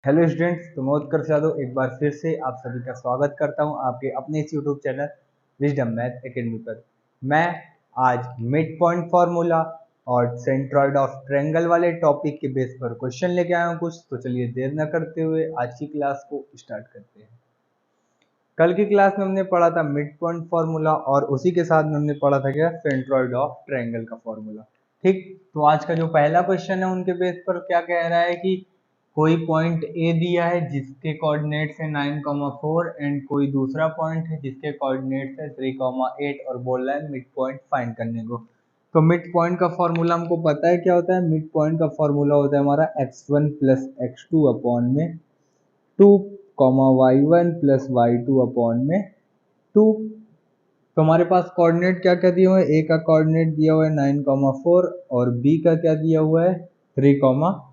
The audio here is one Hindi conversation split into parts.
हेलो स्टूडेंट्स, तो मैं उत्कर्ष यादव एक बार फिर से आप सभी का स्वागत करता हूं आपके अपने इस YouTube channel wisdom math academy पर। मैं आज मिड पॉइंट फार्मूला और सेंट्रॉइड ऑफ ट्रायंगल वाले टॉपिक के बेस पर क्वेश्चन लेके आया हूं कुछ। तो चलिए देर न करते हुए आज की क्लास को स्टार्ट करते हैं। कल की क्लास में हमने पढ़ा था मिड पॉइंट फार्मूला और उसी के साथ में हमने पढ़ा था क्या, सेंट्रॉइड ऑफ ट्रायंगल का फार्मूला। ठीक, तो आज का जो पहला क्वेश्चन है उनके बेस पर क्या कह रहा है कि कोई पॉइंट ए दिया है जिसके कोऑर्डिनेट्स है 9,4 एंड कोई दूसरा पॉइंट है जिसके कोऑर्डिनेट्स है 3,8 और बोल रहा है मिड पॉइंट फाइंड करने को। तो मिड पॉइंट का फॉर्मूला हमको पता है क्या होता है। मिड पॉइंट का फॉर्मूला होता है हमारा x1 प्लस x2 अपॉन में 2 y1 प्लस y2 अपॉन में 2। तो हमारे पास कोऑर्डिनेट क्या क्या दिए हुए हैं। ए का कोऑर्डिनेट दिया हुआ है 9,4 और बी का क्या दिया हुआ है 3,8।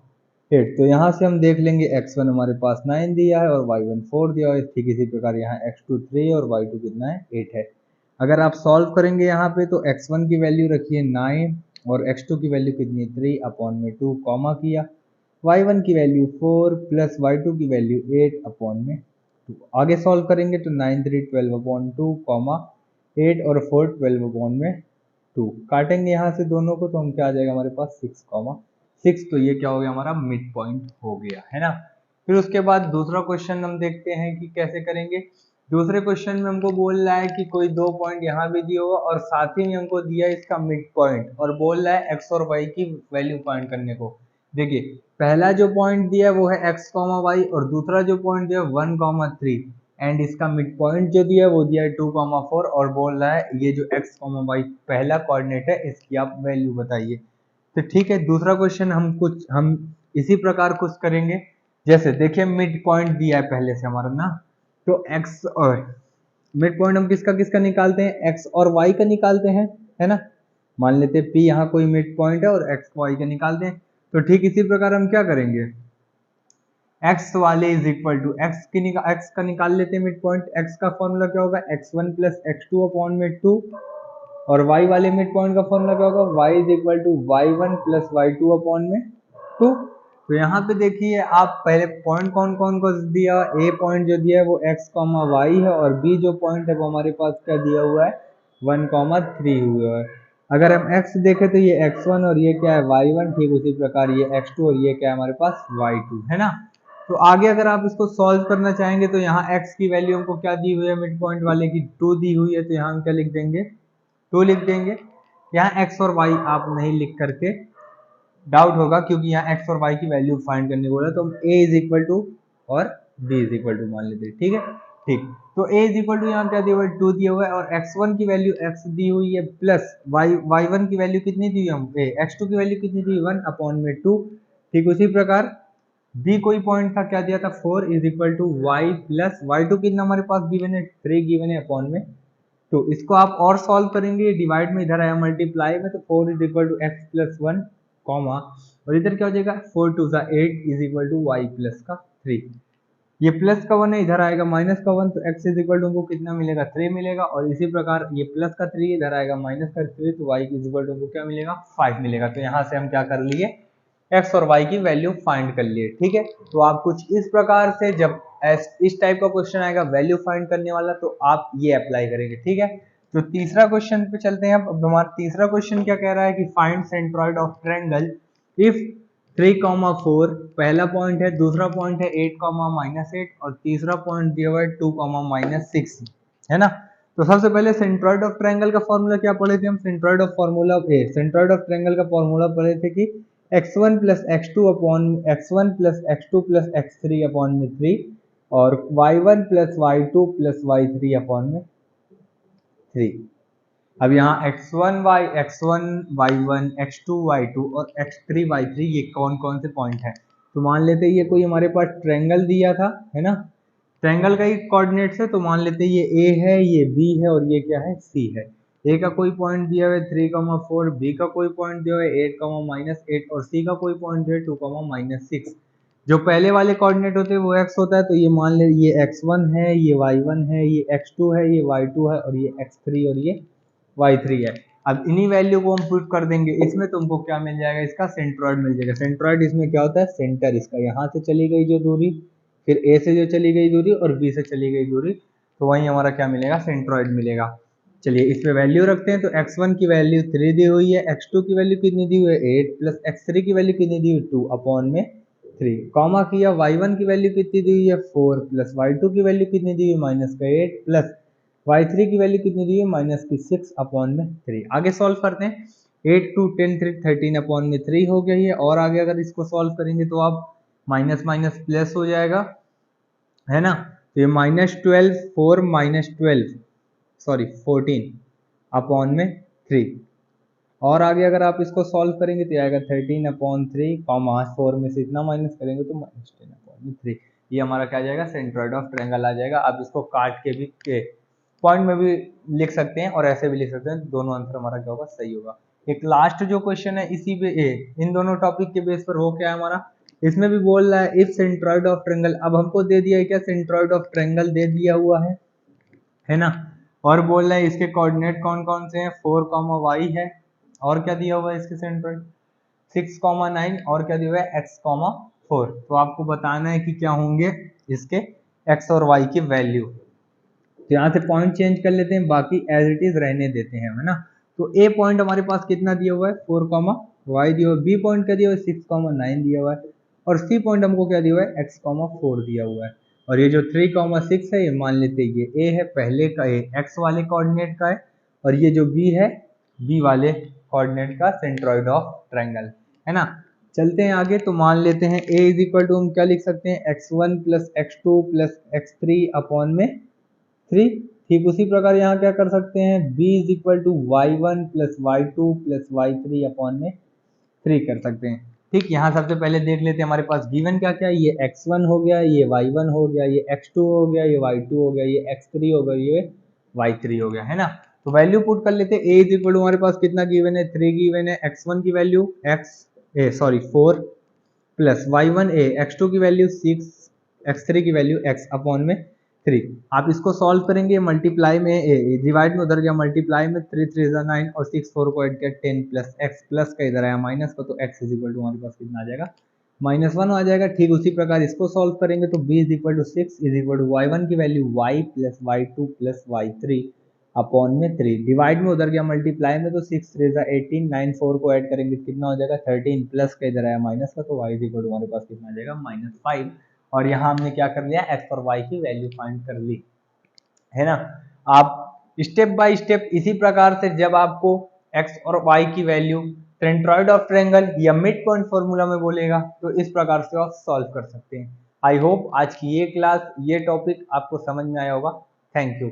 तो यहाँ से हम देख लेंगे x1 हमारे पास 9 दिया है और y1 4 दिया हुआ है। ठीक इसी प्रकार यहाँ x2 3 और y2 कितना है 8 है। अगर आप सॉल्व करेंगे यहाँ पे तो x1 की वैल्यू रखिए 9 और x2 की वैल्यू कितनी 3 अपॉन में 2 कॉमा किया, y1 की वैल्यू 4 प्लस y2 की वैल्यू 8 अपॉन में 2। आगे सॉल्व करेंगे तो 9 3 12 अपॉन 2 कॉमा 8 और 4 12 अपॉन में 2। काटेंगे यहाँ से दोनों को तो हम क्या आ जाएगा हमारे पास 6 कॉमा 6। तो ये क्या हो गया हमारा मिड पॉइंट हो गया है ना। फिर उसके बाद दूसरा क्वेश्चन हम देखते हैं कि कैसे करेंगे। दूसरे क्वेश्चन में हमको बोल रहा है कि कोई दो पॉइंट यहाँ भी दिया हुआ और साथ ही में हमको दिया इसका मिड पॉइंट और बोल रहा है एक्स और वाई की वैल्यू फाइंड करने को। देखिए पहला जो पॉइंट दिया है वो है x, y और दूसरा जो पॉइंट दिया है 1, 3 एंड इसका मिड पॉइंट जो दिया है वो दिया है 2, 4 और बोल रहा है ये जो x, y पहला कोऑर्डिनेट है इसकी आप वैल्यू बताइए। तो ठीक है, दूसरा क्वेश्चन हम इसी प्रकार कुछ करेंगे। जैसे देखिए मिड पॉइंट दिया है पहले से हमारा ना, तो x और मिड पॉइंट हम किसका किसका निकालते हैं, x और y का निकालते हैं, है ना। मान लेते हैं p यहाँ कोई मिड पॉइंट है और x y का निकालते हैं। तो ठीक इसी प्रकार हम क्या करेंगे, x वाले इज इक्वल टू x का निकाल लेते हैं मिड पॉइंट। x का फॉर्मूला क्या होगा x1 प्लस x2 अपॉन में 2 और y वाले मिड पॉइंट का फॉर्मूला क्या होगा y is equal to y1 plus y2 upon में 2। तो यहाँ पे देखिए आप पहले पॉइंट कौन कौन को दिया, a पॉइंट जो दिया है वो x, y है और b जो पॉइंट है वो हमारे पास क्या दिया हुआ है 1, 3 हुआ है। अगर हम x देखें तो ये x1 और ये क्या है y1, ठीक उसी प्रकार ये x2 और ये क्या है हमारे पास y2 है ना। तो आगे अगर आप इसको सॉल्व करना चाहेंगे तो यहाँ x की वैल्यू हमको क्या दी हुई है मिड पॉइंट वाले की 2 दी हुई है, तो यहाँ हम क्या लिख देंगे 2 लिख देंगे। यहाँ x और y आप नहीं लिख करके, डाउट होगा क्योंकि यहाँ x और y की वैल्यू फाइंड करने बोला, तो हम a इज इक्वल टू और b इज इक्वल टू मान लेते हैं। ठीक है, ठीक। तो a इज इक्वल टू यहाँ क्या दिया हुआ है 2 दिया हुआ है और x1 की वैल्यू x दी हुई है प्लस y1 की वैल्यू कितनी दी हुई है x2 की वैल्यू कितनी दी 1 अपॉन में 2। ठीक उसी प्रकार b कोई पॉइंट था क्या दिया था 4 is equal to y plus y2 कितना हमारे पास गिवन है 3 गिवन है अपॉन में। तो इसको आप और सॉल्व करेंगे, डिवाइड में इधर आया मल्टीप्लाई में, तो 4 is equal to x plus 1 comma और इधर क्या हो जाएगा 4 2 8 is equal to y plus का 3। ये प्लस का 1 है, इधर आएगा माइनस का 1, तो x इज इक्वल टू हमको कितना मिलेगा 3 मिलेगा और इसी प्रकार ये प्लस का 3 इधर आएगा माइनस का 3, तो y इज इक्वल टू हमको क्या मिलेगा 5 मिलेगा। तो यहाँ से हम क्या कर लिए x और y की वैल्यू फाइंड कर लिए। ठीक है, तो आप कुछ इस प्रकार से जब इस टाइप का क्वेश्चन आएगा वैल्यू फाइंड करने वाला तो आप ये अप्लाई करेंगे। ठीक है, तो तीसरा क्वेश्चन पे चलते हैं। अब हमारा तीसरा क्वेश्चन क्या कह रहा है कि find centroid of triangle if 3, 4 पहला पॉइंट है, दूसरा पॉइंट है 8, -8 और तीसरा पॉइंट दिया हुआ है 2, -6 है ना। तो सबसे पहले सेंट्रॉइड ऑफ ट्रायंगल का फॉर्मूला क्या पढ़े थे हम, सेंट्रॉइड ऑफ ट्रायंगल का फॉर्मूला पढ़े थे कि x1 plus x2 plus x3 upon में 3 और y1 plus y2 plus y3 upon में 3। अब यहाँ x1 y1 x2 y2 और x3 y3 ये कौन कौन से पॉइंट है। तो मान लेते हैं ये कोई हमारे पास ट्रायंगल दिया था, है ना। ट्रायंगल का ही कोऑर्डिनेट्स है, तो मान लेते हैं ये a है, ये b है और ये क्या है c है। a का कोई पॉइंट दिया हुआ है 3, 4, b का कोई पॉइंट दिया हुआ है 8, -8 और c का कोई पॉइंट दिया है 2, -6। जो पहले वाले कोऑर्डिनेट होते हैं वो x होता है, तो ये मान ले ये x1 है, ये y1 है, ये x2 है, ये y2 है और ये x3 और ये y3 है। अब इन्हीं वैल्यू को हम पुट कर देंगे इसमें, तुमको क्या मिल जाएगा, इसका सेंट्रॉइड मिल जाएगा। सेंट्रॉइड इसमें क्या होता है, सेंटर इसका, यहाँ से चली गई जो दूरी, फिर ए से जो चली गई दूरी और बी से चली गई दूरी, तो वहीं हमारा क्या मिलेगा, सेंट्रॉइड मिलेगा। चलिए इस पे वैल्यू रखते हैं। तो x1 की वैल्यू 3 दी हुई है, x2 की वैल्यू कितनी दी हुई है 8, प्लस x3 की वैल्यू कितनी दी हुई है 2 अपॉन में 3, कॉमा किया, y1 की वैल्यू कितनी दी हुई है 4, प्लस y2 की वैल्यू कितनी दी हुई है माइनस का 8, प्लस y3 की वैल्यू कितनी दी है माइनस की 6 अपॉन में 3। आगे सॉल्व करते हैं। 8 2 10 3 13 अपॉन में 3 हो गया ये। और आगे अगर इसको सॉल्व करेंगे तो आप माइनस माइनस प्लस हो जाएगा, है ना। तो ये -12 4 -12 सॉरी 14 अपॉन में 3। और आगे अगर आप इसको सॉल्व करेंगे तो आएगा 13 अपॉन 3 कॉमा 4 में से इतना माइनस करेंगे तो -10 अपॉन में 3। ये हमारा क्या आ जाएगा, सेंट्रॉइड ऑफ ट्रायंगल आ जाएगा। आप इसको काट के भी पॉइंट में भी लिख सकते हैं और ऐसे भी लिख सकते हैं, दोनों आंसर हमारा क्या होगा, सही होगा। एक लास्ट जो क्वेश्चन है इसी पे इन दोनों टॉपिक के बेस पर हो क्या है हमारा, इसमें भी बोल रहा है इफ सेंट्रॉइड ऑफ ट्रायंगल, अब हमको दे दिया है क्या, सेंट्रॉइड ऑफ ट्रायंगल दे दिया हुआ है ना। और बोल रहे हैं इसके कोऑर्डिनेट कौन कौन से हैं, 4, y है, और क्या दिया हुआ है इसके सेंट्रॉइड 6, 9, और क्या दिया हुआ है x, 4। तो आपको बताना है कि क्या होंगे इसके x और y की वैल्यू। तो यहाँ से पॉइंट चेंज कर लेते हैं, बाकी एज इट इज रहने देते हैं, है ना। तो ए पॉइंट हमारे पास कितना दिया हुआ है 4, y दिया हुआ है, बी पॉइंट क्या दिया हुआ है 6, 9 दिया हुआ है, और सी पॉइंट हमको क्या दिया हुआ है x, 4 दिया हुआ है। और ये जो 3, 6 है ये मान लेते हैं ये ए है, पहले का ए x वाले कोऑर्डिनेट का है, और ये जो बी है बी वाले कोऑर्डिनेट का सेंट्रॉइड ऑफ ट्रायंगल, है ना। चलते हैं आगे। तो मान लेते हैं a इज इक्वल टू हम क्या लिख सकते हैं, x1 plus x2 plus x3 upon में 3। ठीक उसी प्रकार यहाँ क्या कर सकते हैं, b is equal to y1 plus y2 plus y3 upon में 3 कर सकते हैं। ठीक, यहाँ सबसे पहले देख लेते हैं हमारे पास गिवन क्या क्या है, ये x1 हो गया, ये y1 हो गया, ये x2 हो गया, ये y2 हो गया, ये x3 हो गया, ये y3 हो गया, है ना। तो वैल्यू पुट कर लेते हैं। a इज इक्वल टू हमारे पास कितना गिवन है 3 गिवन है, x1 की वैल्यू 4 प्लस y1 x2 की वैल्यू 6, x3 की वैल्यू x अपॉन में 3। आप इसको सॉल्व करेंगे, मल्टीप्लाई में डिवाइड में उधर गया मल्टीप्लाई में, 3 3 9 और 6 4 को ऐड किया 10 प्लस x, प्लस का इधर आया माइनस का, तो x इज इक्वल टू हमारे पास कितना आ जाएगा -1 आ जाएगा। ठीक उसी प्रकार इसको सॉल्व करेंगे तो b is equal to 6 is equal to y1 की value y plus y2 plus y3 upon में 3, डिवाइड में उधर गया मल्टीप्लाई में, तो 6 3 18 9 4 को ऐड करेंगे कितना हो जाएगा 13, प्लस का इधर आया माइनस का, तो y इज इक्वल टू हमारे पास कितना आ जाएगा -5। और यहाँ हमने क्या कर लिया, x और y की वैल्यू फाइंड कर ली, है ना। आप स्टेप बाय स्टेप इसी प्रकार से जब आपको x और y की वैल्यू सेंट्रॉइड ऑफ ट्रायंगल या मिड पॉइंट फॉर्मूला में बोलेगा तो इस प्रकार से आप सॉल्व कर सकते हैं। आई होप आज की ये क्लास, ये टॉपिक आपको समझ में आया होगा। Thank you.